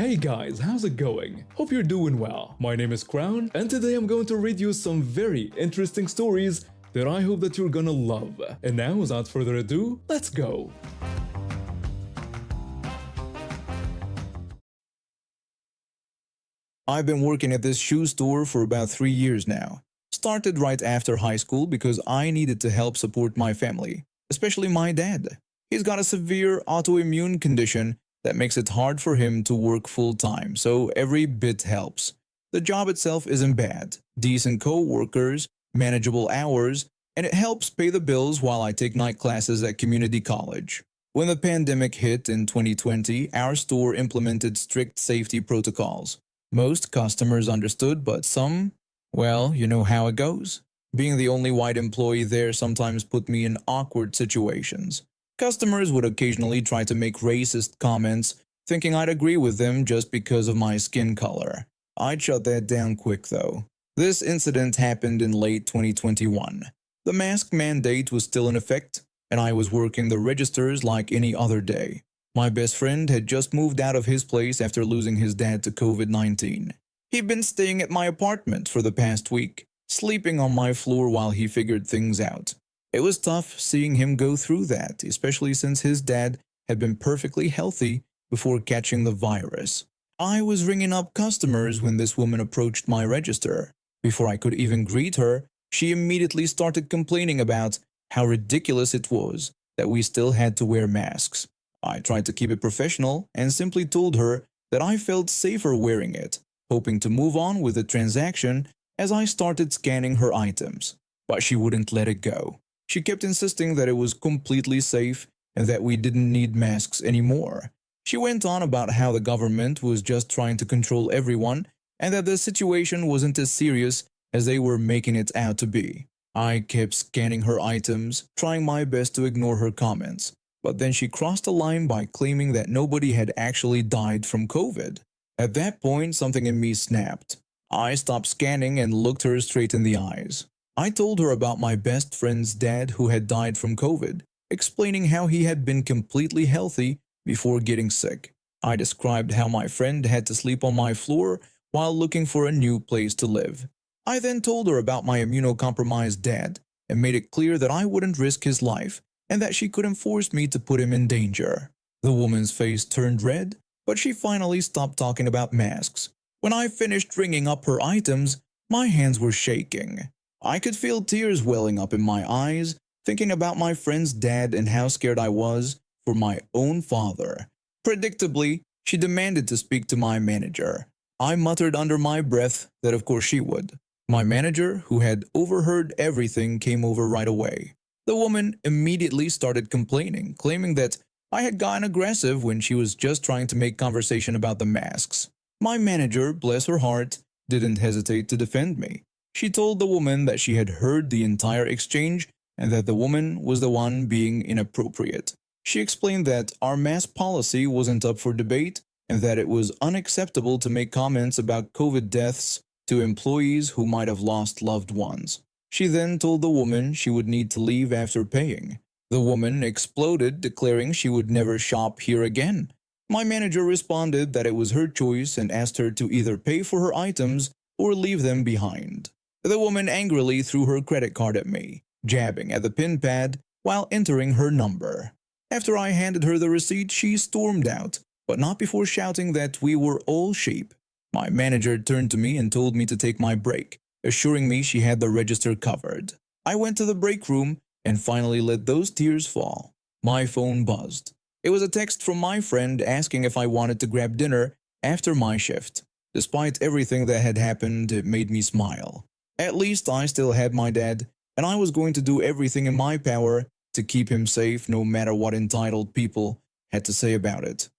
Hey guys, how's it going? Hope you're doing well. My name is Crown, and today I'm going to read you some very interesting stories that I hope that you're gonna love. And now, without further ado, let's go! I've been working at this shoe store for about 3 years now. Started right after high school because I needed to help support my family, especially my dad. He's got a severe autoimmune condition that makes it hard for him to work full time, so every bit helps. The job itself isn't bad, decent co-workers, manageable hours, and it helps pay the bills while I take night classes at community college. When the pandemic hit in 2020, our store implemented strict safety protocols. Most customers understood, but some, well, you know how it goes. Being the only white employee there sometimes put me in awkward situations. Customers would occasionally try to make racist comments, thinking I'd agree with them just because of my skin color. I'd shut that down quick though. This incident happened in late 2021. The mask mandate was still in effect, and I was working the registers like any other day. My best friend had just moved out of his place after losing his dad to COVID-19. He'd been staying at my apartment for the past week, sleeping on my floor while he figured things out. It was tough seeing him go through that, especially since his dad had been perfectly healthy before catching the virus. I was ringing up customers when this woman approached my register. Before I could even greet her, she immediately started complaining about how ridiculous it was that we still had to wear masks. I tried to keep it professional and simply told her that I felt safer wearing it, hoping to move on with the transaction as I started scanning her items. But she wouldn't let it go. She kept insisting that it was completely safe and that we didn't need masks anymore. She went on about how the government was just trying to control everyone and that the situation wasn't as serious as they were making it out to be. I kept scanning her items, trying my best to ignore her comments. But then she crossed a line by claiming that nobody had actually died from COVID. At that point, something in me snapped. I stopped scanning and looked her straight in the eyes. I told her about my best friend's dad who had died from COVID, explaining how he had been completely healthy before getting sick. I described how my friend had to sleep on my floor while looking for a new place to live. I then told her about my immunocompromised dad and made it clear that I wouldn't risk his life and that she couldn't force me to put him in danger. The woman's face turned red, but she finally stopped talking about masks. When I finished ringing up her items, my hands were shaking. I could feel tears welling up in my eyes, thinking about my friend's dad and how scared I was for my own father. Predictably, she demanded to speak to my manager. I muttered under my breath that of course she would. My manager, who had overheard everything, came over right away. The woman immediately started complaining, claiming that I had gotten aggressive when she was just trying to make conversation about the masks. My manager, bless her heart, didn't hesitate to defend me. She told the woman that she had heard the entire exchange and that the woman was the one being inappropriate. She explained that our mask policy wasn't up for debate and that it was unacceptable to make comments about COVID deaths to employees who might have lost loved ones. She then told the woman she would need to leave after paying. The woman exploded, declaring she would never shop here again. My manager responded that it was her choice and asked her to either pay for her items or leave them behind. The woman angrily threw her credit card at me, jabbing at the pin pad while entering her number. After I handed her the receipt, she stormed out, but not before shouting that we were all sheep. My manager turned to me and told me to take my break, assuring me she had the register covered. I went to the break room and finally let those tears fall. My phone buzzed. It was a text from my friend asking if I wanted to grab dinner after my shift. Despite everything that had happened, it made me smile. At least I still had my dad, and I was going to do everything in my power to keep him safe no matter what entitled people had to say about it.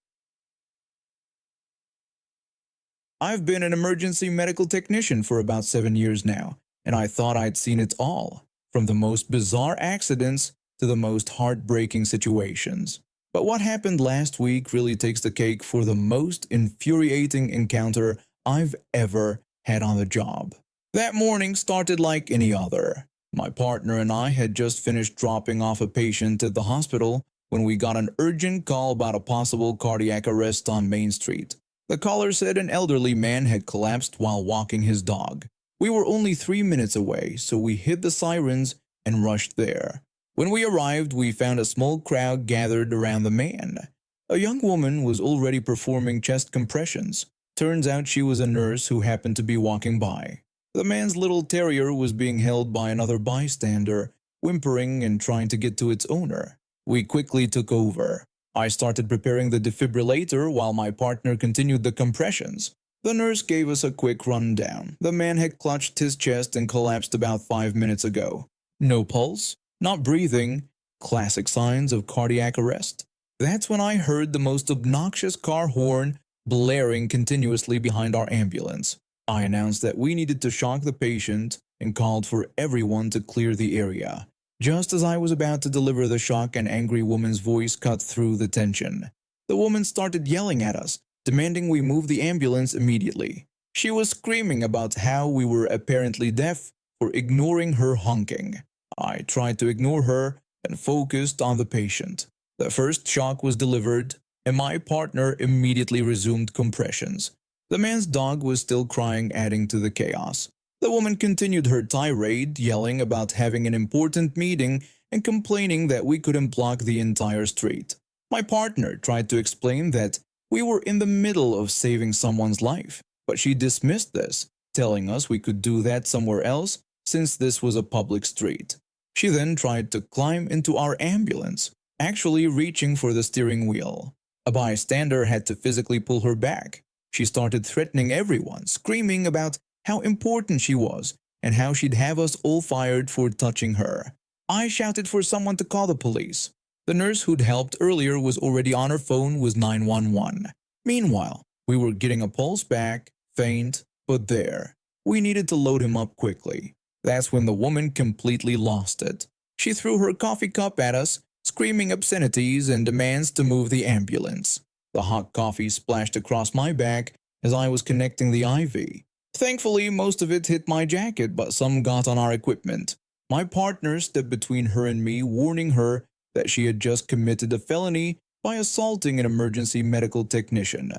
I've been an emergency medical technician for about 7 years now, and I thought I'd seen it all, from the most bizarre accidents to the most heartbreaking situations. But what happened last week really takes the cake for the most infuriating encounter I've ever had on the job. That morning started like any other. My partner and I had just finished dropping off a patient at the hospital when we got an urgent call about a possible cardiac arrest on Main Street. The caller said an elderly man had collapsed while walking his dog. We were only 3 minutes away, so we hid the sirens and rushed there. When we arrived, we found a small crowd gathered around the man. A young woman was already performing chest compressions. Turns out she was a nurse who happened to be walking by. The man's little terrier was being held by another bystander, whimpering and trying to get to its owner. We quickly took over. I started preparing the defibrillator while my partner continued the compressions. The nurse gave us a quick rundown. The man had clutched his chest and collapsed about 5 minutes ago. No pulse, not breathing, classic signs of cardiac arrest. That's when I heard the most obnoxious car horn blaring continuously behind our ambulance. I announced that we needed to shock the patient and called for everyone to clear the area. Just as I was about to deliver the shock, an angry woman's voice cut through the tension. The woman started yelling at us, demanding we move the ambulance immediately. She was screaming about how we were apparently deaf for ignoring her honking. I tried to ignore her and focused on the patient. The first shock was delivered, and my partner immediately resumed compressions. The man's dog was still crying, adding to the chaos. The woman continued her tirade, yelling about having an important meeting and complaining that we couldn't block the entire street. My partner tried to explain that we were in the middle of saving someone's life, but she dismissed this, telling us we could do that somewhere else since this was a public street. She then tried to climb into our ambulance, actually reaching for the steering wheel. A bystander had to physically pull her back. She started threatening everyone, screaming about how important she was and how she'd have us all fired for touching her. I shouted for someone to call the police. The nurse who'd helped earlier was already on her phone with 911. Meanwhile, we were getting a pulse back, faint, but there. We needed to load him up quickly. That's when the woman completely lost it. She threw her coffee cup at us, screaming obscenities and demands to move the ambulance. The hot coffee splashed across my back as I was connecting the IV. Thankfully, most of it hit my jacket, but some got on our equipment. My partner stepped between her and me, warning her that she had just committed a felony by assaulting an emergency medical technician.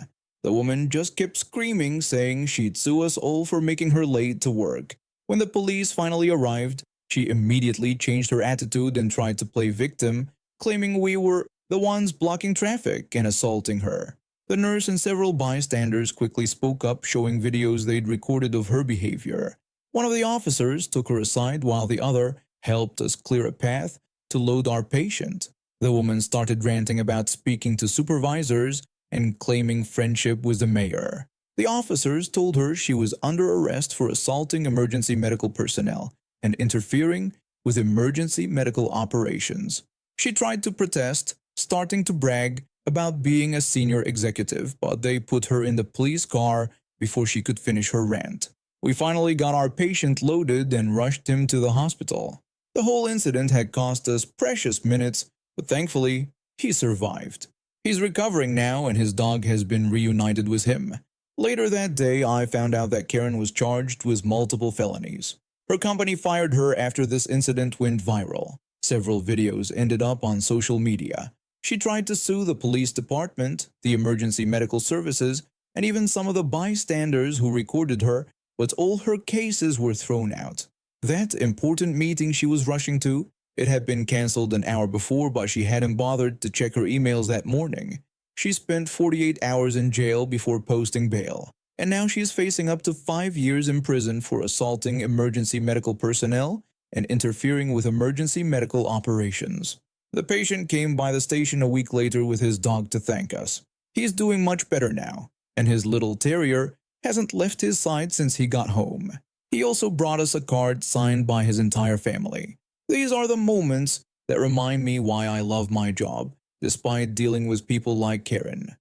The woman just kept screaming, saying she'd sue us all for making her late to work. When the police finally arrived, she immediately changed her attitude and tried to play victim, claiming we were the ones blocking traffic and assaulting her. The nurse and several bystanders quickly spoke up, showing videos they'd recorded of her behavior. One of the officers took her aside while the other helped us clear a path to load our patient. The woman started ranting about speaking to supervisors and claiming friendship with the mayor. The officers told her she was under arrest for assaulting emergency medical personnel and interfering with emergency medical operations. She tried to protest, starting to brag about being a senior executive, but they put her in the police car before she could finish her rant. We finally got our patient loaded and rushed him to the hospital. The whole incident had cost us precious minutes, but thankfully, he survived. He's recovering now and his dog has been reunited with him. Later that day, I found out that Karen was charged with multiple felonies. Her company fired her after this incident went viral. Several videos ended up on social media. She tried to sue the police department, the emergency medical services, and even some of the bystanders who recorded her, but all her cases were thrown out. That important meeting she was rushing to, it had been cancelled an hour before, but she hadn't bothered to check her emails that morning. She spent 48 hours in jail before posting bail, and now she is facing up to 5 years in prison for assaulting emergency medical personnel and interfering with emergency medical operations. The patient came by the station a week later with his dog to thank us. He's doing much better now, and his little terrier hasn't left his side since he got home. He also brought us a card signed by his entire family. These are the moments that remind me why I love my job, despite dealing with people like Karen.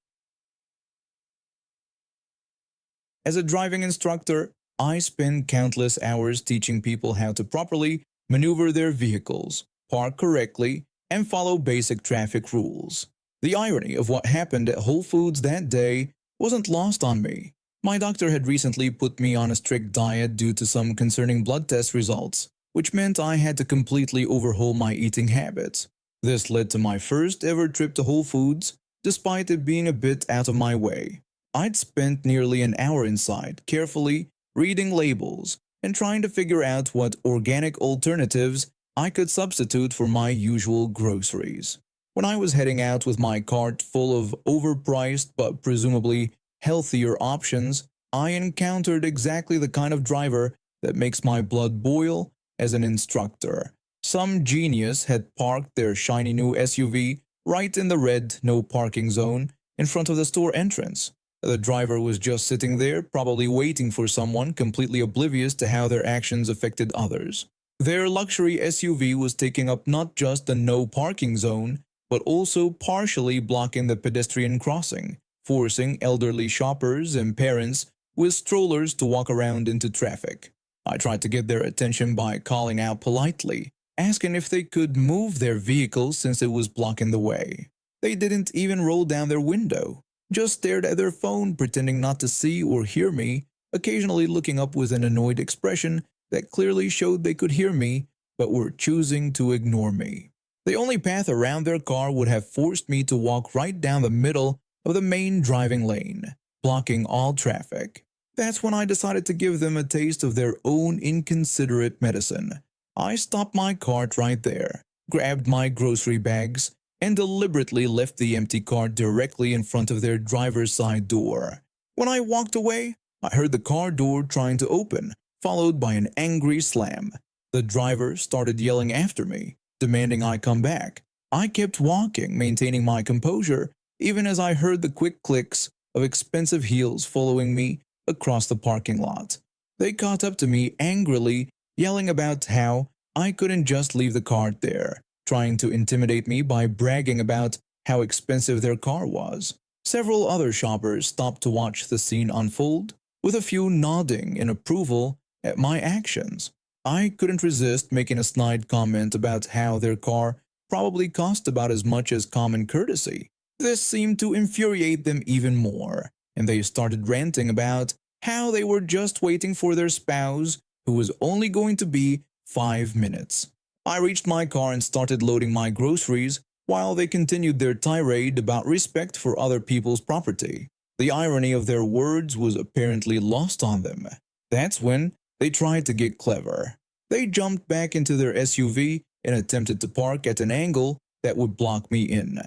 As a driving instructor, I spend countless hours teaching people how to properly maneuver their vehicles, park correctly, and follow basic traffic rules. The irony of what happened at Whole Foods that day wasn't lost on me. My doctor had recently put me on a strict diet due to some concerning blood test results, which meant I had to completely overhaul my eating habits. This led to my first ever trip to Whole Foods, despite it being a bit out of my way. I'd spent nearly an hour inside, carefully reading labels and trying to figure out what organic alternatives I could substitute for my usual groceries. When I was heading out with my cart full of overpriced but presumably healthier options, I encountered exactly the kind of driver that makes my blood boil as an instructor. Some genius had parked their shiny new SUV right in the red no parking zone in front of the store entrance. The driver was just sitting there, probably waiting for someone, completely oblivious to how their actions affected others. Their luxury SUV was taking up not just the no parking zone, but also partially blocking the pedestrian crossing, forcing elderly shoppers and parents with strollers to walk around into traffic. I tried to get their attention by calling out politely, asking if they could move their vehicle since it was blocking the way. They didn't even roll down their window, just stared at their phone, pretending not to see or hear me, occasionally looking up with an annoyed expression that clearly showed they could hear me, but were choosing to ignore me. The only path around their car would have forced me to walk right down the middle of the main driving lane, blocking all traffic. That's when I decided to give them a taste of their own inconsiderate medicine. I stopped my cart right there, grabbed my grocery bags, and deliberately left the empty cart directly in front of their driver's side door. When I walked away, I heard the car door trying to open, followed by an angry slam. The driver started yelling after me, demanding I come back. I kept walking, maintaining my composure, even as I heard the quick clicks of expensive heels following me across the parking lot. They caught up to me angrily, yelling about how I couldn't just leave the cart there, trying to intimidate me by bragging about how expensive their car was. Several other shoppers stopped to watch the scene unfold, with a few nodding in approval at my actions. I couldn't resist making a snide comment about how their car probably cost about as much as common courtesy. This seemed to infuriate them even more, and they started ranting about how they were just waiting for their spouse, who was only going to be 5 minutes. I reached my car and started loading my groceries while they continued their tirade about respect for other people's property. The irony of their words was apparently lost on them. That's when they tried to get clever. They jumped back into their SUV and attempted to park at an angle that would block me in.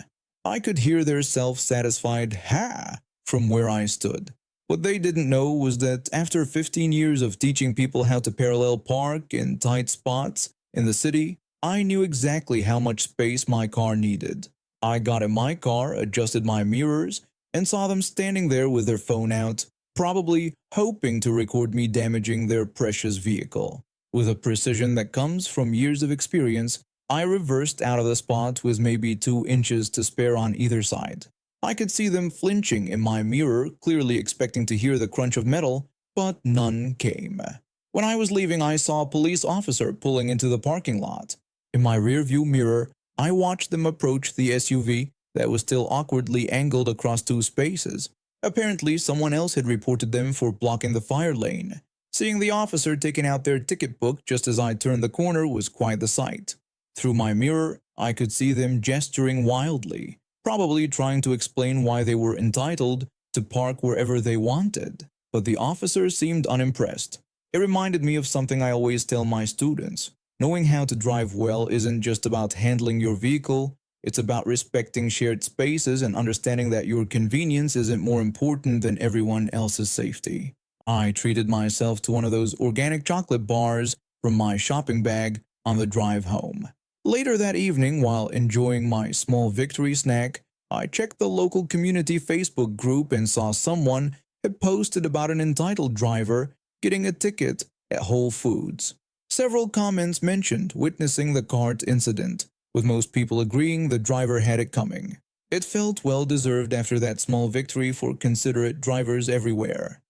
I could hear their self-satisfied "ha" from where I stood. What they didn't know was that after 15 years of teaching people how to parallel park in tight spots in the city, I knew exactly how much space my car needed. I got in my car, adjusted my mirrors, and saw them standing there with their phone out, probably hoping to record me damaging their precious vehicle. With a precision that comes from years of experience, I reversed out of the spot with maybe 2 inches to spare on either side. I could see them flinching in my mirror, clearly expecting to hear the crunch of metal, but none came. When I was leaving, I saw a police officer pulling into the parking lot. In my rearview mirror, I watched them approach the SUV that was still awkwardly angled across 2 spaces. Apparently, someone else had reported them for blocking the fire lane. Seeing the officer taking out their ticket book just as I turned the corner was quite the sight. Through my mirror, I could see them gesturing wildly, probably trying to explain why they were entitled to park wherever they wanted. But the officer seemed unimpressed. It reminded me of something I always tell my students. Knowing how to drive well isn't just about handling your vehicle, it's about respecting shared spaces and understanding that your convenience isn't more important than everyone else's safety. I treated myself to one of those organic chocolate bars from my shopping bag on the drive home. Later that evening, while enjoying my small victory snack, I checked the local community Facebook group and saw someone had posted about an entitled driver getting a ticket at Whole Foods. Several comments mentioned witnessing the cart incident, with most people agreeing the driver had it coming. It felt well deserved after that small victory for considerate drivers everywhere.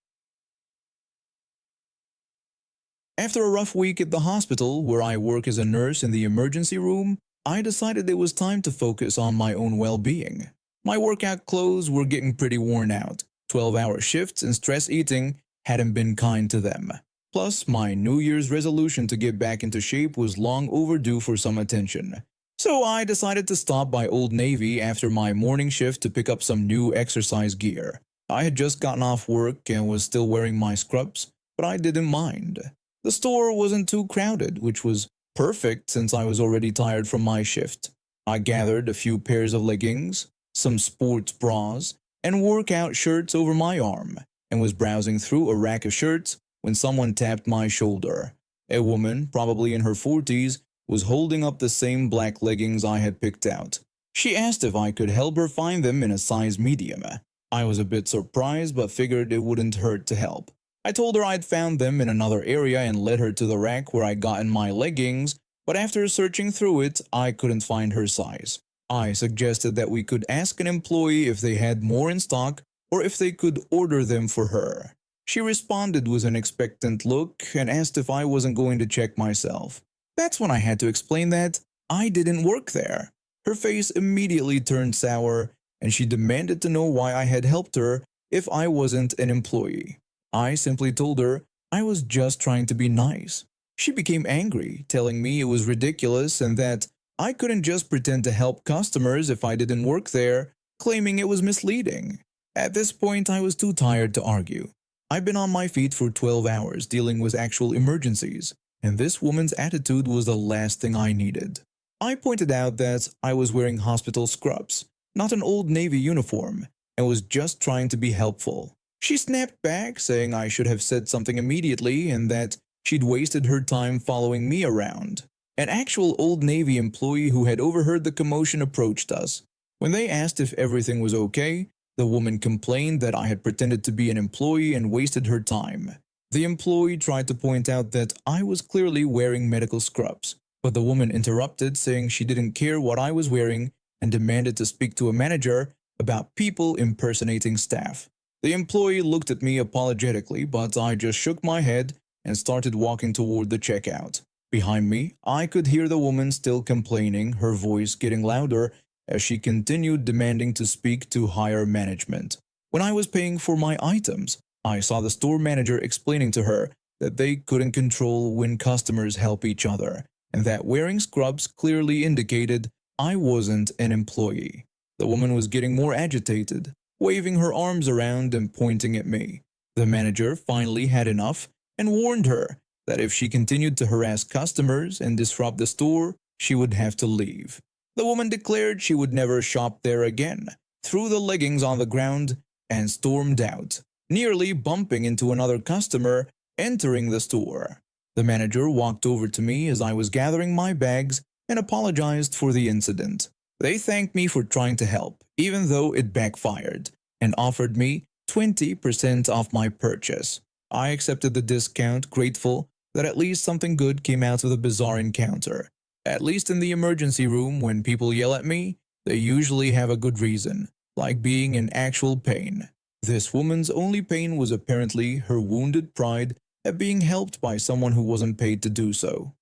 After a rough week at the hospital, where I work as a nurse in the emergency room, I decided it was time to focus on my own well-being. My workout clothes were getting pretty worn out. 12-hour shifts and stress eating hadn't been kind to them. Plus, my New Year's resolution to get back into shape was long overdue for some attention. So I decided to stop by Old Navy after my morning shift to pick up some new exercise gear. I had just gotten off work and was still wearing my scrubs, but I didn't mind. The store wasn't too crowded, which was perfect since I was already tired from my shift. I gathered a few pairs of leggings, some sports bras, and workout shirts over my arm, and was browsing through a rack of shirts when someone tapped my shoulder. A woman, probably in her 40s, was holding up the same black leggings I had picked out. She asked if I could help her find them in a size medium. I was a bit surprised but figured it wouldn't hurt to help. I told her I'd found them in another area and led her to the rack where I'd gotten my leggings, but after searching through it, I couldn't find her size. I suggested that we could ask an employee if they had more in stock or if they could order them for her. She responded with an expectant look and asked if I wasn't going to check myself. That's when I had to explain that I didn't work there. Her face immediately turned sour, and she demanded to know why I had helped her if I wasn't an employee. I simply told her I was just trying to be nice. She became angry, telling me it was ridiculous and that I couldn't just pretend to help customers if I didn't work there, claiming it was misleading. At this point, I was too tired to argue. I've been on my feet for 12 hours dealing with actual emergencies, and this woman's attitude was the last thing I needed. I pointed out that I was wearing hospital scrubs, not an Old Navy uniform, and was just trying to be helpful. She snapped back, saying I should have said something immediately and that she'd wasted her time following me around. An actual Old Navy employee who had overheard the commotion approached us. When they asked if everything was okay, the woman complained that I had pretended to be an employee and wasted her time. The employee tried to point out that I was clearly wearing medical scrubs, but the woman interrupted, saying she didn't care what I was wearing and demanded to speak to a manager about people impersonating staff. The employee looked at me apologetically, but I just shook my head and started walking toward the checkout. Behind me, I could hear the woman still complaining, her voice getting louder as she continued demanding to speak to higher management. When I was paying for my items, I saw the store manager explaining to her that they couldn't control when customers help each other, and that wearing scrubs clearly indicated I wasn't an employee. The woman was getting more agitated, waving her arms around and pointing at me. The manager finally had enough and warned her that if she continued to harass customers and disrupt the store, she would have to leave. The woman declared she would never shop there again, threw the leggings on the ground, and stormed out, nearly bumping into another customer entering the store. The manager walked over to me as I was gathering my bags and apologized for the incident. They thanked me for trying to help, even though it backfired, and offered me 20% off my purchase. I accepted the discount, grateful that at least something good came out of the bizarre encounter. At least in the emergency room, when people yell at me, they usually have a good reason, like being in actual pain. This woman's only pain was apparently her wounded pride at being helped by someone who wasn't paid to do so.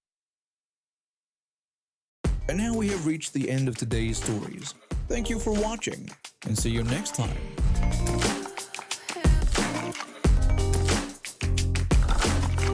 And now we have reached the end of today's stories. Thank you for watching, and see you next time.